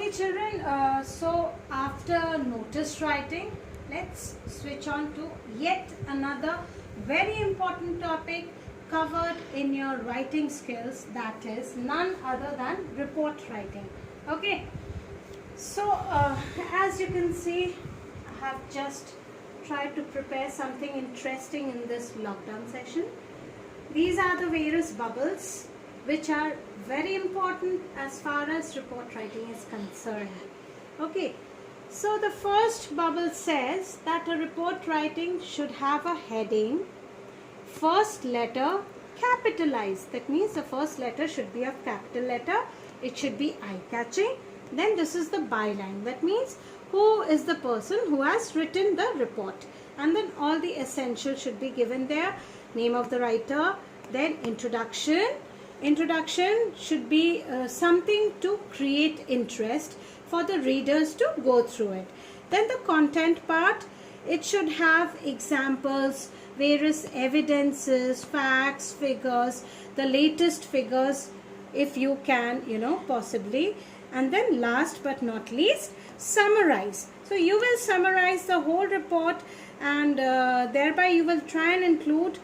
Okay children, so after notice writing, let's switch on to yet another very important topic covered in your writing skills, that is none other than report writing. Okay, so as you can see, I have just tried to prepare something interesting in this lockdown session. These are the various bubbles which are very important as far as report writing is concerned. Okay, so the first bubble says that a report writing should have a heading, first letter capitalized. That means the first letter should be a capital letter. It should be eye-catching. Then this is the byline. That means who is the person who has written the report. And then all the essentials should be given there. Name of the writer, then introduction. Introduction should be something to create interest for the readers to go through it. Then the content part, it should have examples, various evidences, facts, figures, the latest figures if you can, possibly. And then last but not least, summarize. So you will summarize the whole report, and thereby you will try and include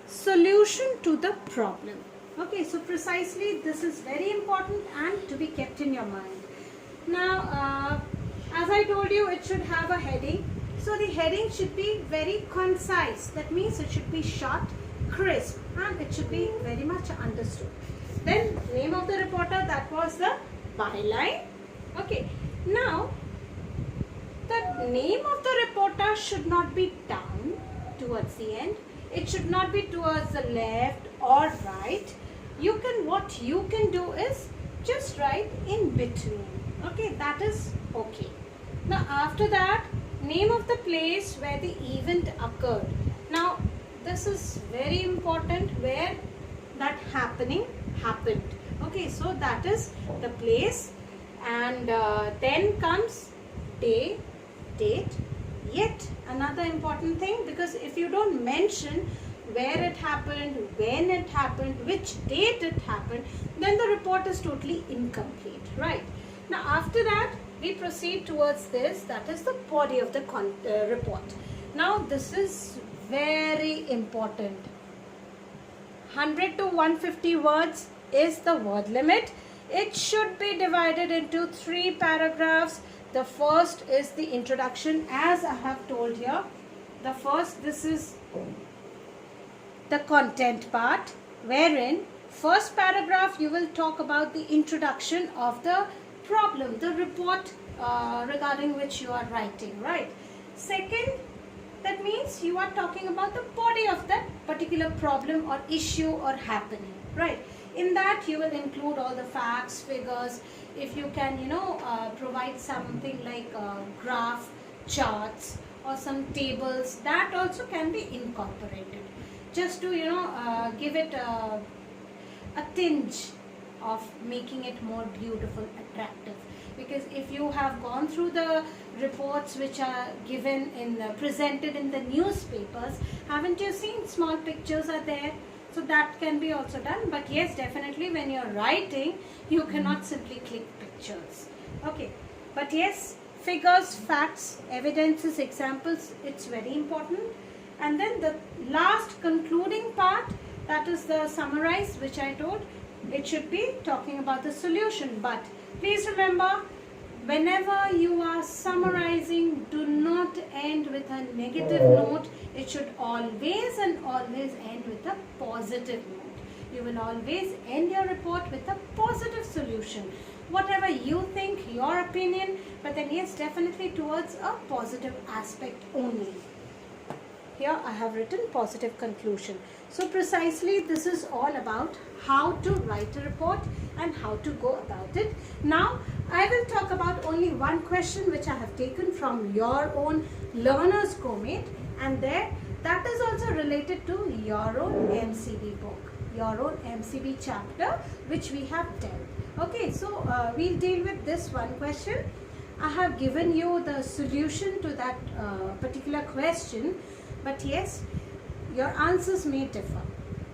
solution to the problem. Okay, so precisely this is very important and to be kept in your mind. Now, as I told you, it should have a heading. So the heading should be very concise. That means it should be short, crisp, and it should be very much understood. Then name of the reporter, that was the byline. Okay, now the name of the reporter should not be down towards the end. It should not be towards the left or right. What you can do is just write in between. Okay, that is okay. Now after that, name of the place where the event occurred. Now this is very important, where that happening happened. Okay, so that is the place, and then comes day, date. Yet another important thing, because if you don't mention where it happened, when it happened, which date it happened, then the report is totally incomplete, right? Now after that, we proceed towards this, that is the body of the report. Now this is very important. 100 to 150 words is the word limit. It should be divided into 3 paragraphs. The first is the introduction, as I have told here. The first, this is the content part, wherein first paragraph you will talk about the introduction of the problem, the report regarding which you are writing, right? Second, that means you are talking about the body of that particular problem or issue or happening, right? In that you will include all the facts, figures. If you can, provide something like graph, charts, or some tables, that also can be incorporated, just to give it a tinge of making it more beautiful, attractive. Because if you have gone through the reports which are given presented in the newspapers, haven't you seen small pictures are there? So that can be also done. But yes, definitely when you're writing, you cannot simply click pictures. Okay, but yes, figures, facts, evidences, examples, it's very important. And then the last concluding part, that is the summarize, which I told, it should be talking about the solution. But please remember, whenever you are summarizing, do not end with a negative note. It should always and always end with a positive note. You will always end your report with a positive solution. Whatever you think, your opinion, but then yes, definitely towards a positive aspect only. Here I have written positive conclusion. So precisely this is all about how to write a report and how to go about it. Now I will talk about only one question which I have taken from your own Learner's Co-Mate, and that is also related to your own MCB book, your own MCB chapter which we have dealt. Okay, so we'll deal with this one question. I have given you the solution to that particular question, but yes, your answers may differ.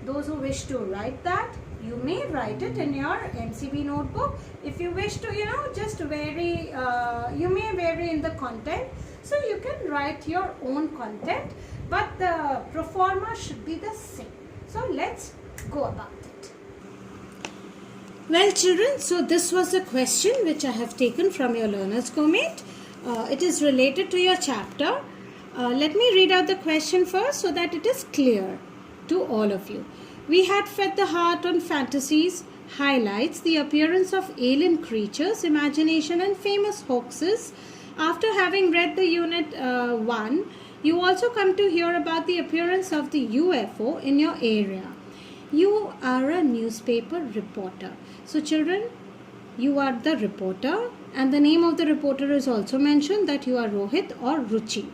Those who wish to write that, you may write it in your MCB notebook. If you wish to, just vary, you may vary in the content. So you can write your own content, but the pro forma should be the same. So let's go about it. Well children, so this was the question which I have taken from your learner's comment. It is related to your chapter. Let me read out the question first so that it is clear to all of you. We had fed the heart on fantasies, highlights the appearance of alien creatures, imagination and famous hoaxes. After having read the unit 1, you also come to hear about the appearance of the UFO in your area. You are a newspaper reporter. So children, you are the reporter, and the name of the reporter is also mentioned, that you are Rohit or Ruchi.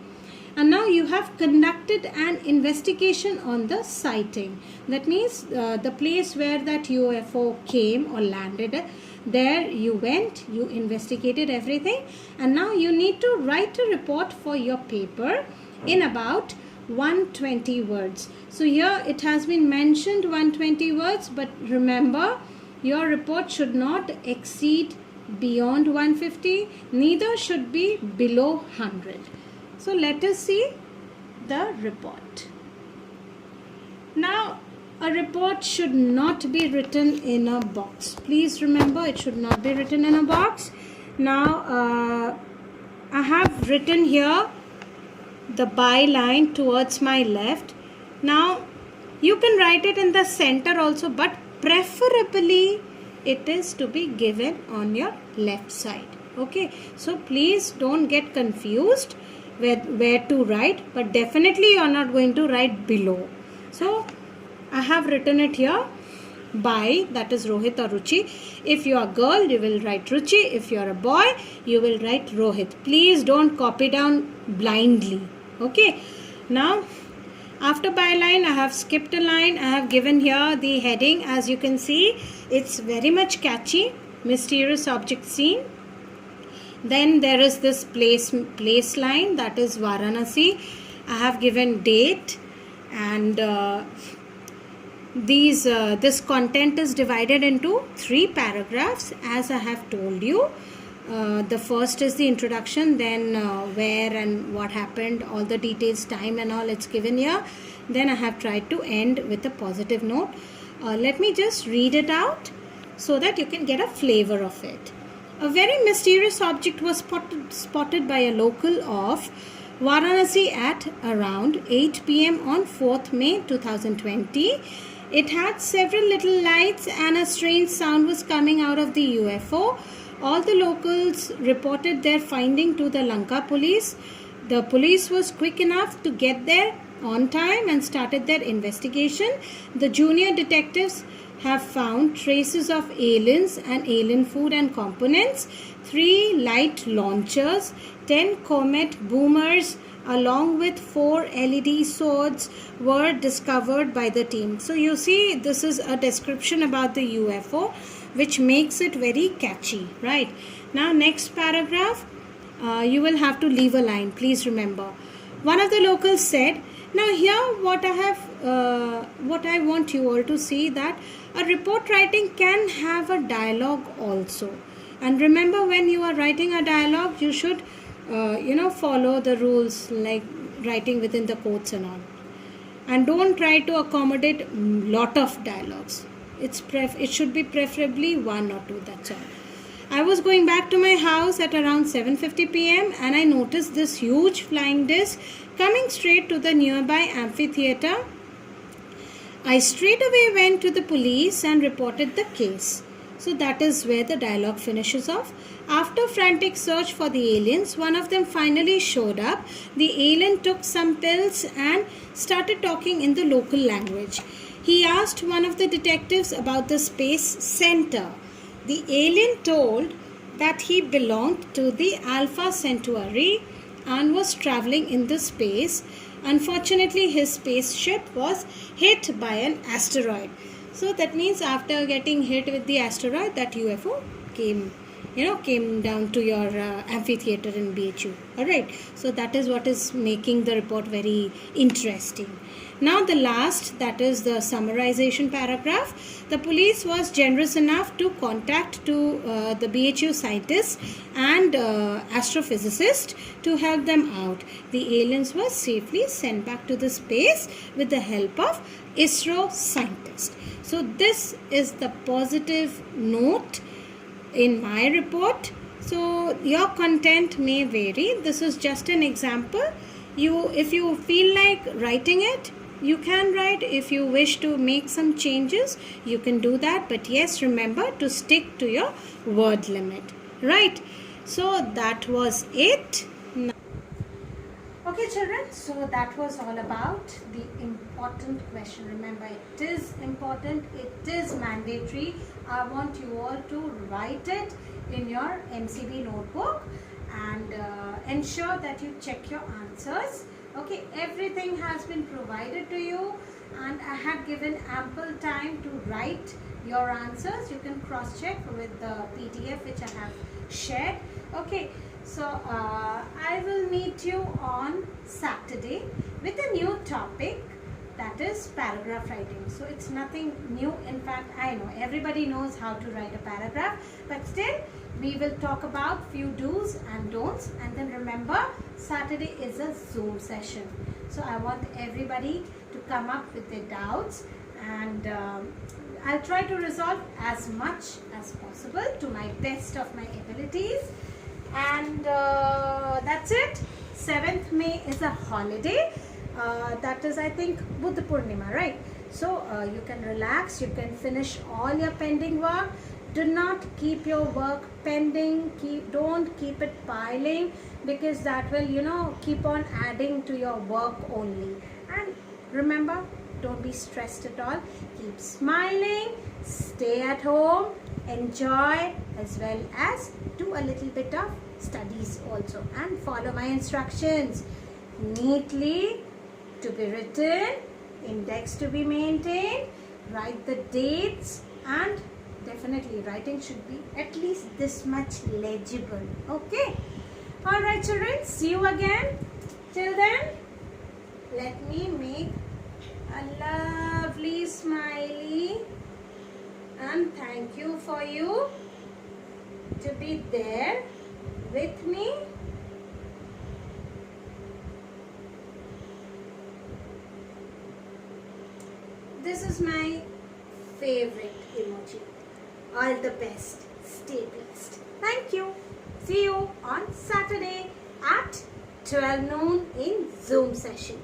And now you have conducted an investigation on the sighting. That means the place where that UFO came or landed, there you went, you investigated everything, and now you need to write a report for your paper in about 120 words. So here it has been mentioned 120 words, but remember, your report should not exceed beyond 150, neither should be below 100. So let us see the report. Now, a report should not be written in a box. Please remember, it should not be written in a box. Now, I have written here the byline towards my left. Now, you can write it in the center also, but preferably it is to be given on your left side. Okay, so please don't get confused where to write, but definitely you are not going to write below. So I have written it here by, that is Rohit or Ruchi. If you are a girl, you will write Ruchi. If you are a boy, you will write Rohit. Please don't copy down blindly. Okay, now after byline, I have skipped a line. I have given here the heading. As you can see, it's very much catchy. Mysterious object seen. Then there is this place line, that is Varanasi. I have given date, and this content is divided into 3 paragraphs, as I have told you. The first is the introduction, then where and what happened, all the details, time and all, it's given here. Then I have tried to end with a positive note. Let me just read it out so that you can get a flavor of it. A very mysterious object was spotted by a local of Varanasi at around 8 p.m. on 4th May 2020. It had several little lights and a strange sound was coming out of the UFO. All the locals reported their finding to the Lanka police. The police was quick enough to get there on time and started their investigation. The junior detectives have found traces of aliens and alien food and components, 3 light launchers, 10 comet boomers, along with 4 LED swords were discovered by the team. So you see, this is a description about the UFO, which makes it very catchy, right? Now next paragraph, you will have to leave a line. Please remember. One of the locals said, now here what I want you all to see, that a report writing can have a dialogue also. And remember, when you are writing a dialogue, you should follow the rules, like writing within the quotes and all. And don't try to accommodate lot of dialogues. It should be preferably 1 or 2, that's all. I was going back to my house at around 7:50 p.m. and I noticed this huge flying disc coming straight to the nearby amphitheater. I straight away went to the police and reported the case. So that is where the dialogue finishes off. After frantic search for the aliens, one of them finally showed up. The alien took some pills and started talking in the local language. He asked one of the detectives about the space center. The alien told that he belonged to the Alpha Centauri and was traveling in the space. Unfortunately, his spaceship was hit by an asteroid. So that means after getting hit with the asteroid, that UFO came came down to your amphitheater in BHU. Alright, so that is what is making the report very interesting. Now the last, that is the summarization paragraph. The police was generous enough to contact to the BHU scientists and astrophysicists to help them out. The aliens were safely sent back to the space with the help of ISRO scientists. So this is the positive note in my report. So your content may vary. This is just an example. If you feel like writing it, you can write. If you wish to make some changes, you can do that. But yes, remember to stick to your word limit. Right. So that was it. Okay children, so that was all about the important question. Remember, it is important, it is mandatory. I want you all to write it in your MCB notebook and ensure that you check your answers. Okay, everything has been provided to you and I have given ample time to write your answers. You can cross check with the PDF which I have shared. Okay. So, I will meet you on Saturday with a new topic, that is paragraph writing. So, it's nothing new. In fact, I know everybody knows how to write a paragraph, but still we will talk about few do's and don'ts. And then remember, Saturday is a Zoom session. So, I want everybody to come up with their doubts and I'll try to resolve as much as possible to my best of my abilities. And that's it. 7th May is a holiday. That is, I think, Buddha Purnima, right? So you can relax, you can finish all your pending work. Do not keep your work pending. Don't keep it piling, because that will, keep on adding to your work only. And remember, don't be stressed at all. Keep smiling, stay at home, enjoy, as well as do a little bit of studies also, and follow my instructions. Neatly to be written, index to be maintained, write the dates, and definitely writing should be at least this much legible. Okay, all right children, see you again. Till then, let me make a lovely smiley and thank you for you to be there with me. This is my favorite emoji. All the best. Stay blessed. Thank you. See you on Saturday at 12 noon in Zoom session.